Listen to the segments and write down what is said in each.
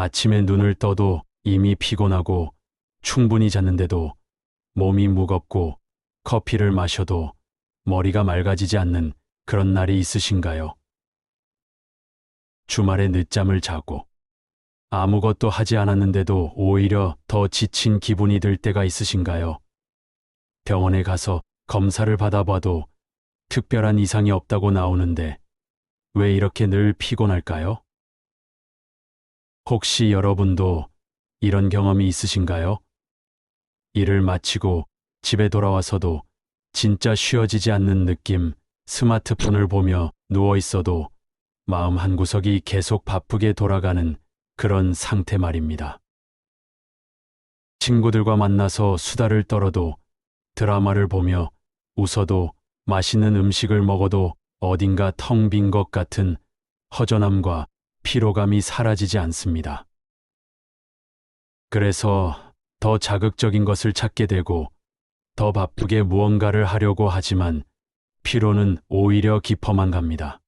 아침에 눈을 떠도 이미 피곤하고 충분히 잤는데도 몸이 무겁고 커피를 마셔도 머리가 맑아지지 않는 그런 날이 있으신가요? 주말에 늦잠을 자고 아무것도 하지 않았는데도 오히려 더 지친 기분이 들 때가 있으신가요? 병원에 가서 검사를 받아봐도 특별한 이상이 없다고 나오는데 왜 이렇게 늘 피곤할까요? 혹시 여러분도 이런 경험이 있으신가요? 일을 마치고 집에 돌아와서도 진짜 쉬어지지 않는 느낌, 스마트폰을 보며 누워 있어도 마음 한구석이 계속 바쁘게 돌아가는 그런 상태 말입니다. 친구들과 만나서 수다를 떨어도 드라마를 보며 웃어도 맛있는 음식을 먹어도 어딘가 텅 빈 것 같은 허전함과 피로감이 사라지지 않습니다. 그래서 더 자극적인 것을 찾게 되고 더 바쁘게 무언가를 하려고 하지만 피로는 오히려 깊어만 갑니다.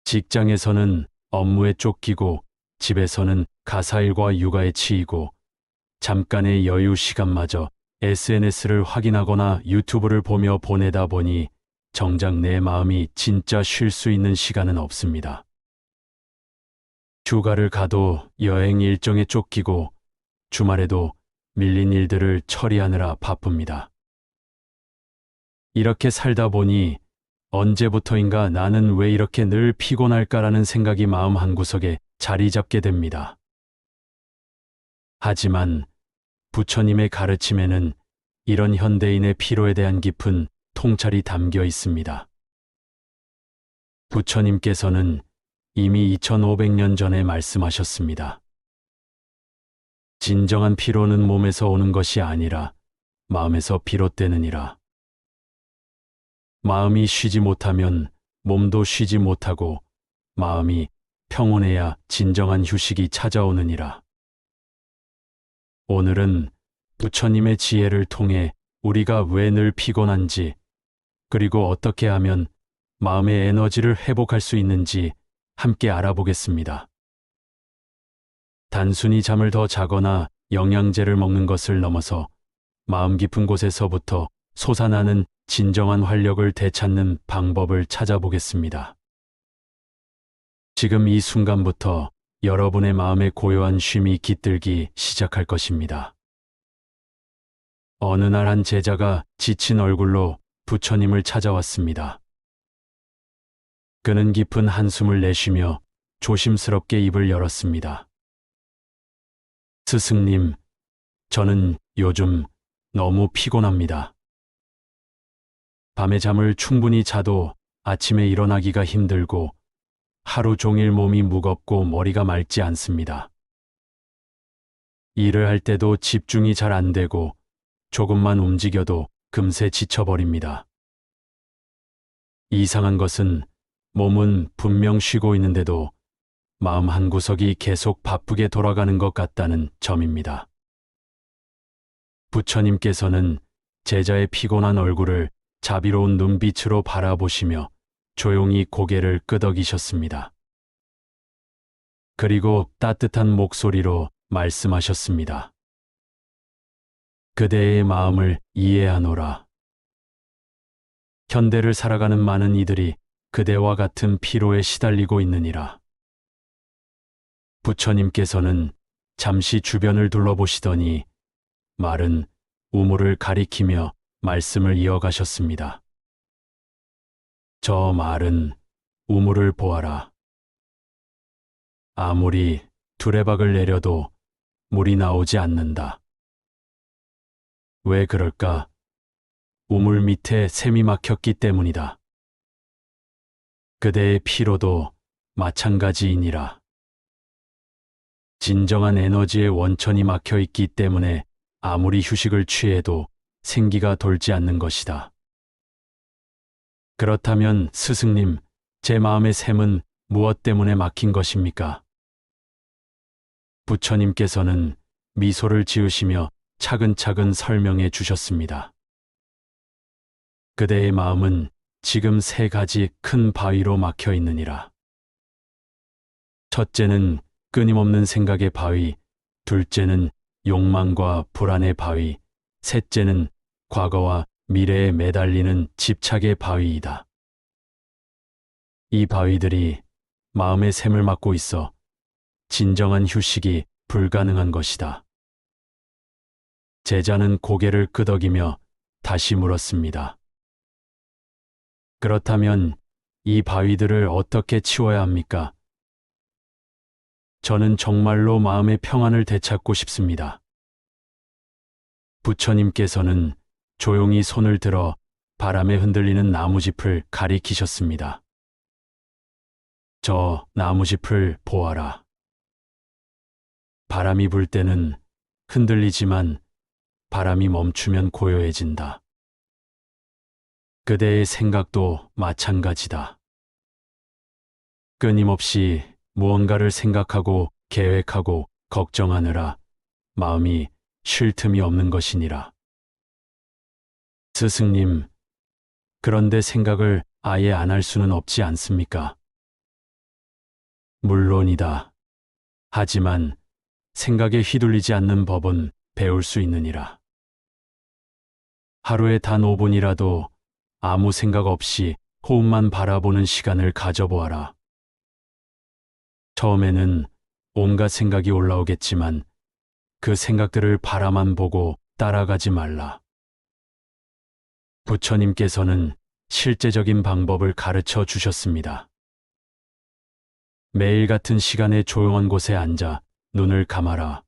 직장에서는 업무에 쫓기고 집에서는 가사일과 육아에 치이고 잠깐의 여유 시간마저 SNS를 확인하거나 유튜브를 보며 보내다 보니 정작 내 마음이 진짜 쉴 수 있는 시간은 없습니다. 휴가를 가도 여행 일정에 쫓기고 주말에도 밀린 일들을 처리하느라 바쁩니다. 이렇게 살다 보니 언제부터인가 나는 왜 이렇게 늘 피곤할까라는 생각이 마음 한구석에 자리 잡게 됩니다. 하지만 부처님의 가르침에는 이런 현대인의 피로에 대한 깊은 통찰이 담겨 있습니다. 부처님께서는 이미 2500년 전에 말씀하셨습니다. 진정한 피로는 몸에서 오는 것이 아니라 마음에서 비롯되느니라. 마음이 쉬지 못하면 몸도 쉬지 못하고 마음이 평온해야 진정한 휴식이 찾아오느니라. 오늘은 부처님의 지혜를 통해 우리가 왜 늘 피곤한지 그리고 어떻게 하면 마음의 에너지를 회복할 수 있는지 함께 알아보겠습니다. 단순히 잠을 더 자거나 영양제를 먹는 것을 넘어서 마음 깊은 곳에서부터 솟아나는 진정한 활력을 되찾는 방법을 찾아보겠습니다. 지금 이 순간부터 여러분의 마음의 고요한 쉼이 깃들기 시작할 것입니다. 어느 날 한 제자가 지친 얼굴로 부처님을 찾아왔습니다. 그는 깊은 한숨을 내쉬며 조심스럽게 입을 열었습니다. 스승님, 저는 요즘 너무 피곤합니다. 밤에 잠을 충분히 자도 아침에 일어나기가 힘들고 하루 종일 몸이 무겁고 머리가 맑지 않습니다. 일을 할 때도 집중이 잘 안 되고 조금만 움직여도 금세 지쳐버립니다. 이상한 것은 몸은 분명 쉬고 있는데도 마음 한구석이 계속 바쁘게 돌아가는 것 같다는 점입니다. 부처님께서는 제자의 피곤한 얼굴을 자비로운 눈빛으로 바라보시며 조용히 고개를 끄덕이셨습니다. 그리고 따뜻한 목소리로 말씀하셨습니다. 그대의 마음을 이해하노라. 현대를 살아가는 많은 이들이 그대와 같은 피로에 시달리고 있느니라. 부처님께서는 잠시 주변을 둘러보시더니 마른 우물을 가리키며 말씀을 이어가셨습니다. 저 마른 우물을 보아라. 아무리 두레박을 내려도 물이 나오지 않는다. 왜 그럴까? 우물 밑에 샘이 막혔기 때문이다. 그대의 피로도 마찬가지이니라. 진정한 에너지의 원천이 막혀 있기 때문에 아무리 휴식을 취해도 생기가 돌지 않는 것이다. 그렇다면 스승님, 제 마음의 샘은 무엇 때문에 막힌 것입니까? 부처님께서는 미소를 지으시며 차근차근 설명해 주셨습니다. 그대의 마음은 지금 3가지 큰 바위로 막혀 있느니라. 첫째는 끊임없는 생각의 바위, 둘째는 욕망과 불안의 바위, 셋째는 과거와 미래에 매달리는 집착의 바위이다. 이 바위들이 마음의 샘을 막고 있어 진정한 휴식이 불가능한 것이다. 제자는 고개를 끄덕이며 다시 물었습니다. 그렇다면 이 바위들을 어떻게 치워야 합니까? 저는 정말로 마음의 평안을 되찾고 싶습니다. 부처님께서는 조용히 손을 들어 바람에 흔들리는 나무짚을 가리키셨습니다. 저 나무짚을 보아라. 바람이 불 때는 흔들리지만 바람이 멈추면 고요해진다. 그대의 생각도 마찬가지다. 끊임없이 무언가를 생각하고 계획하고 걱정하느라 마음이 쉴 틈이 없는 것이니라. 스승님, 그런데 생각을 아예 안 할 수는 없지 않습니까? 물론이다. 하지만 생각에 휘둘리지 않는 법은 배울 수 있느니라. 하루에 단 5분이라도 아무 생각 없이 호흡만 바라보는 시간을 가져보아라. 처음에는 온갖 생각이 올라오겠지만 그 생각들을 바라만 보고 따라가지 말라. 부처님께서는 실제적인 방법을 가르쳐 주셨습니다. 매일 같은 시간에 조용한 곳에 앉아 눈을 감아라.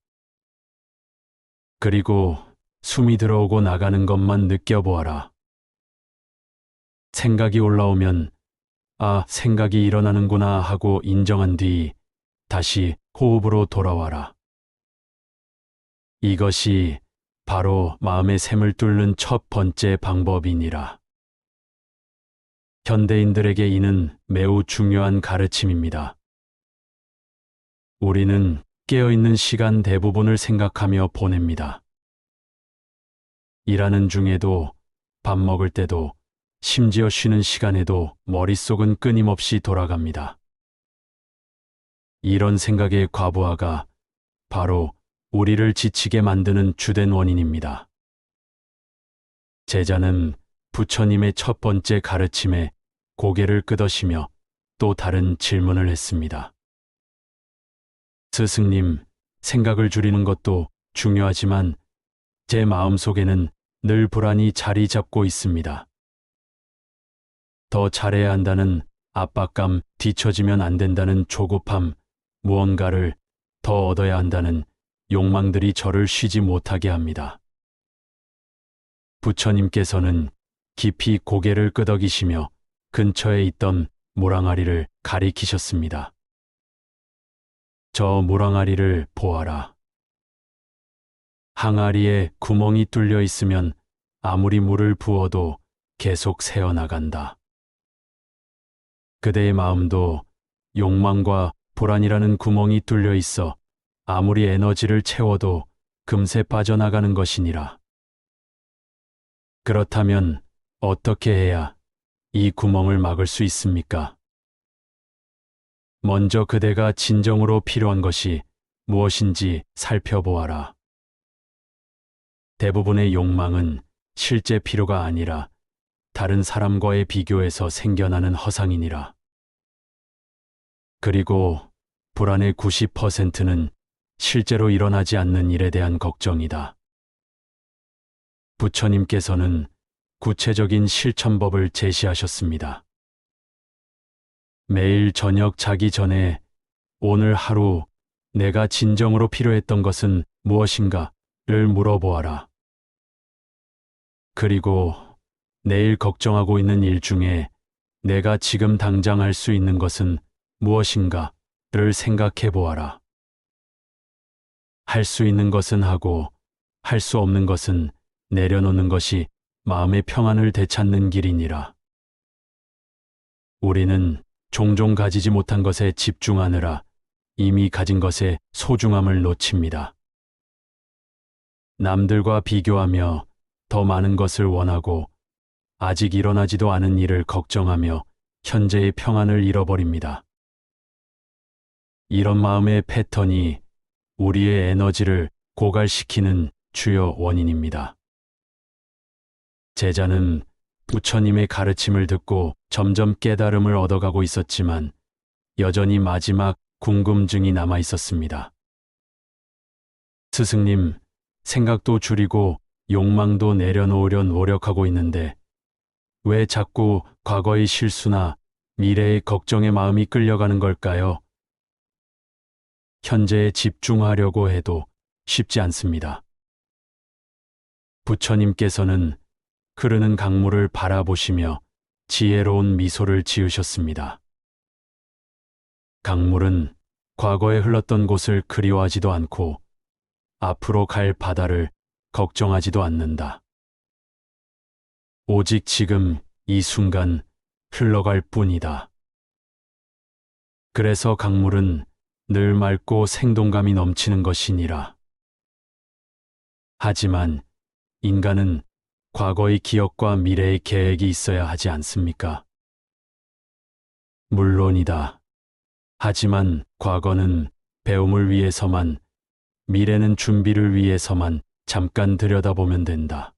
그리고 숨이 들어오고 나가는 것만 느껴보아라. 생각이 올라오면 아, 생각이 일어나는구나 하고 인정한 뒤 다시 호흡으로 돌아와라. 이것이 바로 마음의 샘을 뚫는 첫 번째 방법이니라. 현대인들에게 이는 매우 중요한 가르침입니다. 우리는 깨어있는 시간 대부분을 생각하며 보냅니다. 일하는 중에도, 밥 먹을 때도, 심지어 쉬는 시간에도 머릿속은 끊임없이 돌아갑니다. 이런 생각의 과부하가 바로 우리를 지치게 만드는 주된 원인입니다. 제자는 부처님의 첫 번째 가르침에 고개를 끄덕이며 또 다른 질문을 했습니다. 스승님, 생각을 줄이는 것도 중요하지만 제 마음속에는 늘 불안이 자리 잡고 있습니다. 더 잘해야 한다는 압박감, 뒤처지면 안 된다는 조급함, 무언가를 더 얻어야 한다는 욕망들이 저를 쉬지 못하게 합니다. 부처님께서는 깊이 고개를 끄덕이시며 근처에 있던 모랑아리를 가리키셨습니다. 저 모랑아리를 보아라. 항아리에 구멍이 뚫려 있으면 아무리 물을 부어도 계속 새어나간다. 그대의 마음도 욕망과 불안이라는 구멍이 뚫려 있어 아무리 에너지를 채워도 금세 빠져나가는 것이니라. 그렇다면 어떻게 해야 이 구멍을 막을 수 있습니까? 먼저 그대가 진정으로 필요한 것이 무엇인지 살펴보아라. 대부분의 욕망은 실제 필요가 아니라 다른 사람과의 비교에서 생겨나는 허상이니라. 그리고 불안의 90%는 실제로 일어나지 않는 일에 대한 걱정이다. 부처님께서는 구체적인 실천법을 제시하셨습니다. 매일 저녁 자기 전에 오늘 하루 내가 진정으로 필요했던 것은 무엇인가를 물어보아라. 그리고 내일 걱정하고 있는 일 중에 내가 지금 당장 할 수 있는 것은 무엇인가를 생각해 보아라. 할 수 있는 것은 하고 할 수 없는 것은 내려놓는 것이 마음의 평안을 되찾는 길이니라. 우리는 종종 가지지 못한 것에 집중하느라 이미 가진 것의 소중함을 놓칩니다. 남들과 비교하며 더 많은 것을 원하고 아직 일어나지도 않은 일을 걱정하며 현재의 평안을 잃어버립니다. 이런 마음의 패턴이 우리의 에너지를 고갈시키는 주요 원인입니다. 제자는 부처님의 가르침을 듣고 점점 깨달음을 얻어가고 있었지만 여전히 마지막 궁금증이 남아 있었습니다. 스승님, 생각도 줄이고 욕망도 내려놓으려 노력하고 있는데 왜 자꾸 과거의 실수나 미래의 걱정에 마음이 끌려가는 걸까요? 현재에 집중하려고 해도 쉽지 않습니다. 부처님께서는 흐르는 강물을 바라보시며 지혜로운 미소를 지으셨습니다. 강물은 과거에 흘렀던 곳을 그리워하지도 않고 앞으로 갈 바다를 걱정하지도 않는다. 오직 지금 이 순간 흘러갈 뿐이다. 그래서 강물은 늘 맑고 생동감이 넘치는 것이니라. 하지만 인간은 과거의 기억과 미래의 계획이 있어야 하지 않습니까? 물론이다. 하지만 과거는 배움을 위해서만, 미래는 준비를 위해서만 잠깐 들여다보면 된다.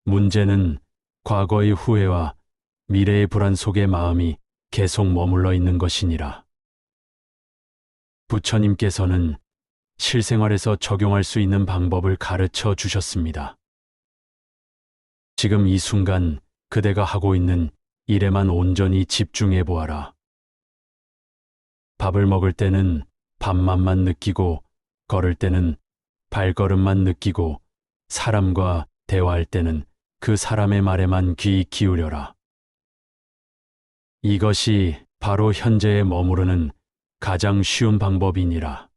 문제는 과거의 후회와 미래의 불안 속에 마음이 계속 머물러 있는 것이니라. 부처님께서는 실생활에서 적용할 수 있는 방법을 가르쳐 주셨습니다. 지금 이 순간 그대가 하고 있는 일에만 온전히 집중해 보아라. 밥을 먹을 때는 밥맛만 느끼고, 걸을 때는 발걸음만 느끼고, 사람과 대화할 때는 그 사람의 말에만 귀 기울여라. 이것이 바로 현재에 머무르는 가장 쉬운 방법이니라.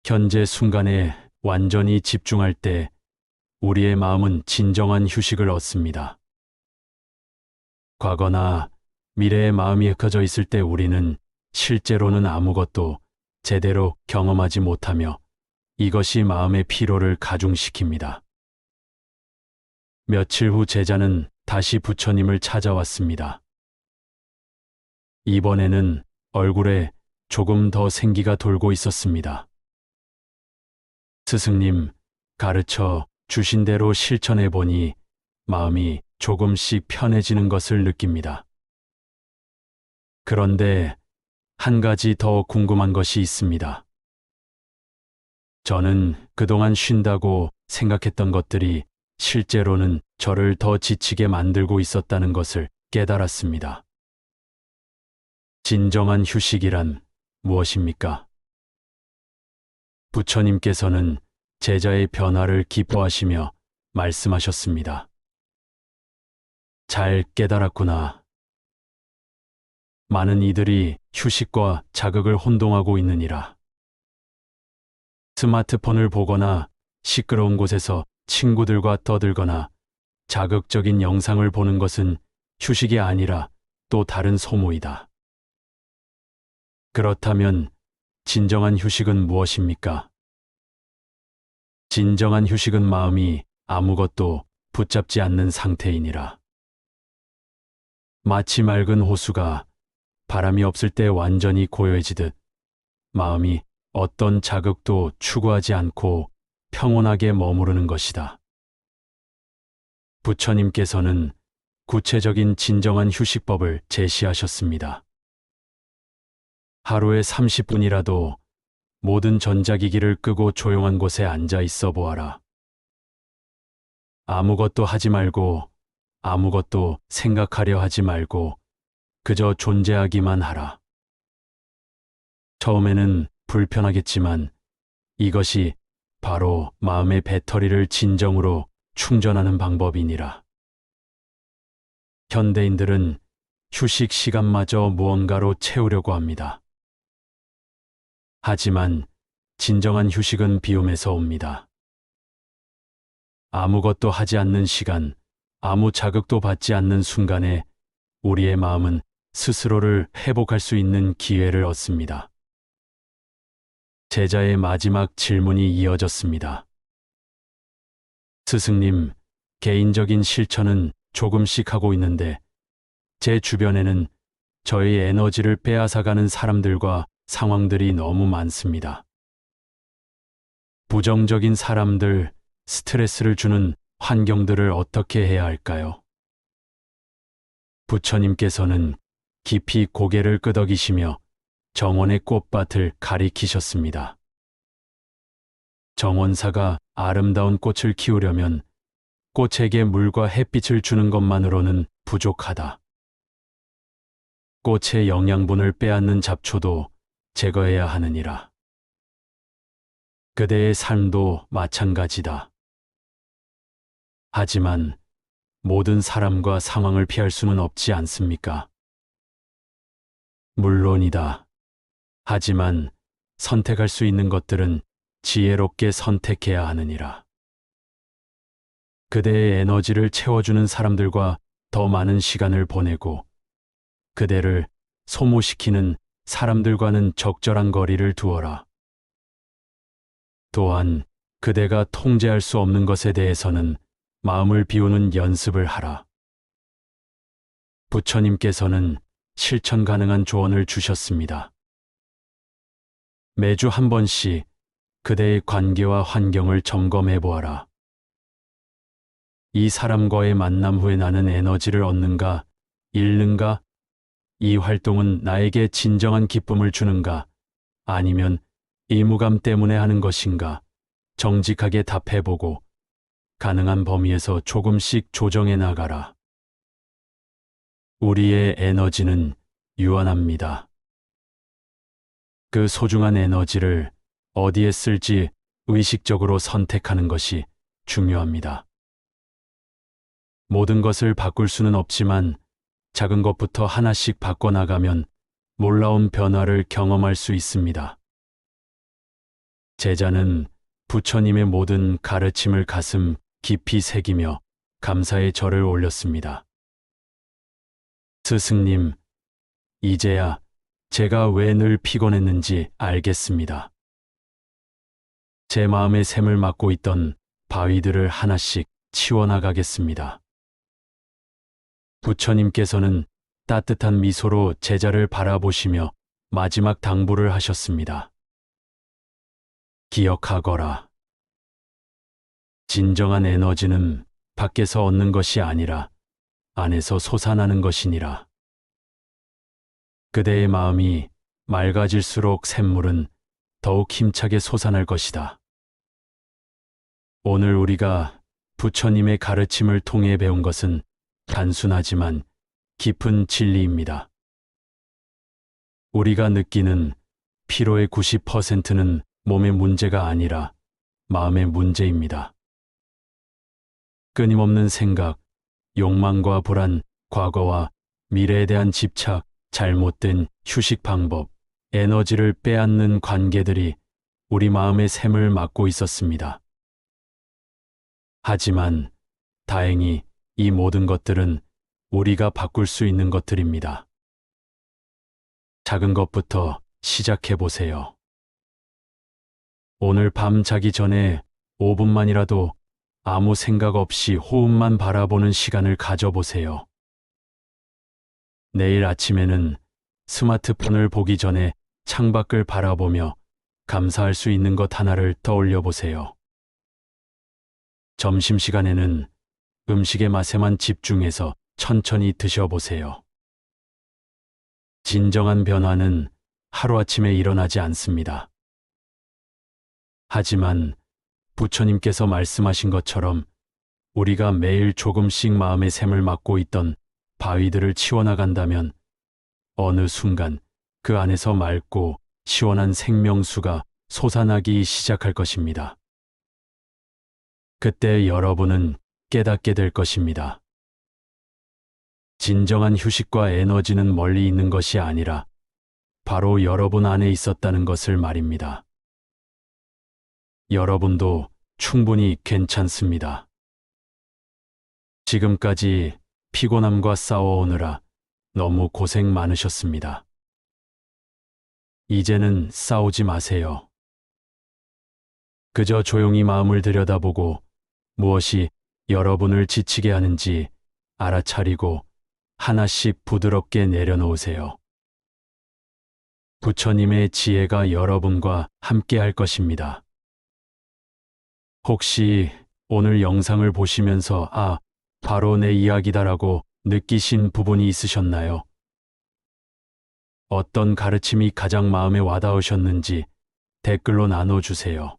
현재 순간에 완전히 집중할 때 우리의 마음은 진정한 휴식을 얻습니다. 과거나 미래의 마음이 흩어져 있을 때 우리는 실제로는 아무것도 제대로 경험하지 못하며 이것이 마음의 피로를 가중시킵니다. 며칠 후 제자는 다시 부처님을 찾아왔습니다. 이번에는 얼굴에 조금 더 생기가 돌고 있었습니다. 스승님, 가르쳐 주신 대로 실천해 보니 마음이 조금씩 편해지는 것을 느낍니다. 그런데 한 가지 더 궁금한 것이 있습니다. 저는 그동안 쉰다고 생각했던 것들이 실제로는 저를 더 지치게 만들고 있었다는 것을 깨달았습니다. 진정한 휴식이란 무엇입니까? 부처님께서는 제자의 변화를 기뻐하시며 말씀하셨습니다. 잘 깨달았구나. 많은 이들이 휴식과 자극을 혼동하고 있느니라. 스마트폰을 보거나 시끄러운 곳에서 친구들과 떠들거나 자극적인 영상을 보는 것은 휴식이 아니라 또 다른 소모이다. 그렇다면 진정한 휴식은 무엇입니까? 진정한 휴식은 마음이 아무것도 붙잡지 않는 상태이니라. 마치 맑은 호수가 바람이 없을 때 완전히 고요해지듯 마음이 어떤 자극도 추구하지 않고 평온하게 머무르는 것이다. 부처님께서는 구체적인 진정한 휴식법을 제시하셨습니다. 하루에 30분이라도 모든 전자기기를 끄고 조용한 곳에 앉아 있어 보아라. 아무것도 하지 말고 아무것도 생각하려 하지 말고 그저 존재하기만 하라. 처음에는 불편하겠지만 이것이 바로 마음의 배터리를 진정으로 충전하는 방법이니라. 현대인들은 휴식 시간마저 무언가로 채우려고 합니다. 하지만 진정한 휴식은 비움에서 옵니다. 아무것도 하지 않는 시간, 아무 자극도 받지 않는 순간에 우리의 마음은 스스로를 회복할 수 있는 기회를 얻습니다. 제자의 마지막 질문이 이어졌습니다. 스승님, 개인적인 실천은 조금씩 하고 있는데 제 주변에는 저의 에너지를 빼앗아가는 사람들과 상황들이 너무 많습니다. 부정적인 사람들, 스트레스를 주는 환경들을 어떻게 해야 할까요? 부처님께서는 깊이 고개를 끄덕이시며 정원의 꽃밭을 가리키셨습니다. 정원사가 아름다운 꽃을 키우려면 꽃에게 물과 햇빛을 주는 것만으로는 부족하다. 꽃의 영양분을 빼앗는 잡초도 제거해야 하느니라. 그대의 삶도 마찬가지다. 하지만 모든 사람과 상황을 피할 수는 없지 않습니까? 물론이다. 하지만 선택할 수 있는 것들은 지혜롭게 선택해야 하느니라. 그대의 에너지를 채워주는 사람들과 더 많은 시간을 보내고 그대를 소모시키는 사람들과는 적절한 거리를 두어라. 또한 그대가 통제할 수 없는 것에 대해서는 마음을 비우는 연습을 하라. 부처님께서는 실천 가능한 조언을 주셨습니다. 매주 한 번씩 그대의 관계와 환경을 점검해 보아라. 이 사람과의 만남 후에 나는 에너지를 얻는가, 잃는가? 이 활동은 나에게 진정한 기쁨을 주는가? 아니면 의무감 때문에 하는 것인가? 정직하게 답해보고 가능한 범위에서 조금씩 조정해 나가라. 우리의 에너지는 유한합니다. 그 소중한 에너지를 어디에 쓸지 의식적으로 선택하는 것이 중요합니다. 모든 것을 바꿀 수는 없지만 작은 것부터 하나씩 바꿔나가면 놀라운 변화를 경험할 수 있습니다. 제자는 부처님의 모든 가르침을 가슴 깊이 새기며 감사의 절을 올렸습니다. 스승님, 이제야 제가 왜 늘 피곤했는지 알겠습니다. 제 마음의 샘을 막고 있던 바위들을 하나씩 치워나가겠습니다. 부처님께서는 따뜻한 미소로 제자를 바라보시며 마지막 당부를 하셨습니다. 기억하거라. 진정한 에너지는 밖에서 얻는 것이 아니라 안에서 솟아나는 것이니라. 그대의 마음이 맑아질수록 샘물은 더욱 힘차게 솟아날 것이다. 오늘 우리가 부처님의 가르침을 통해 배운 것은 단순하지만 깊은 진리입니다. 우리가 느끼는 피로의 90%는 몸의 문제가 아니라 마음의 문제입니다. 끊임없는 생각, 욕망과 불안, 과거와 미래에 대한 집착, 잘못된 휴식 방법, 에너지를 빼앗는 관계들이 우리 마음의 샘을 막고 있었습니다. 하지만 다행히 이 모든 것들은 우리가 바꿀 수 있는 것들입니다. 작은 것부터 시작해 보세요. 오늘 밤 자기 전에 5분만이라도 아무 생각 없이 호흡만 바라보는 시간을 가져보세요. 내일 아침에는 스마트폰을 보기 전에 창밖을 바라보며 감사할 수 있는 것 하나를 떠올려 보세요. 점심시간에는 음식의 맛에만 집중해서 천천히 드셔보세요. 진정한 변화는 하루아침에 일어나지 않습니다. 하지만 부처님께서 말씀하신 것처럼 우리가 매일 조금씩 마음의 샘을 막고 있던 바위들을 치워나간다면 어느 순간 그 안에서 맑고 시원한 생명수가 솟아나기 시작할 것입니다. 그때 여러분은 깨닫게 될 것입니다. 진정한 휴식과 에너지는 멀리 있는 것이 아니라 바로 여러분 안에 있었다는 것을 말입니다. 여러분도 충분히 괜찮습니다. 지금까지 피곤함과 싸워오느라 너무 고생 많으셨습니다. 이제는 싸우지 마세요. 그저 조용히 마음을 들여다보고 무엇이 여러분을 지치게 하는지 알아차리고 하나씩 부드럽게 내려놓으세요. 부처님의 지혜가 여러분과 함께 할 것입니다. 혹시 오늘 영상을 보시면서 바로 내 이야기다라고 느끼신 부분이 있으셨나요? 어떤 가르침이 가장 마음에 와닿으셨는지 댓글로 나눠주세요.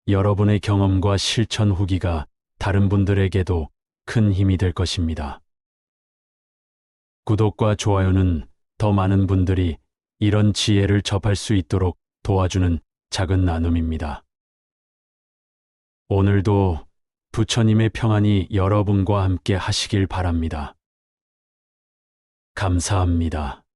여러분의 경험과 실천 후기가 다른 분들에게도 큰 힘이 될 것입니다. 구독과 좋아요는 더 많은 분들이 이런 지혜를 접할 수 있도록 도와주는 작은 나눔입니다. 오늘도 부처님의 평안이 여러분과 함께 하시길 바랍니다. 감사합니다.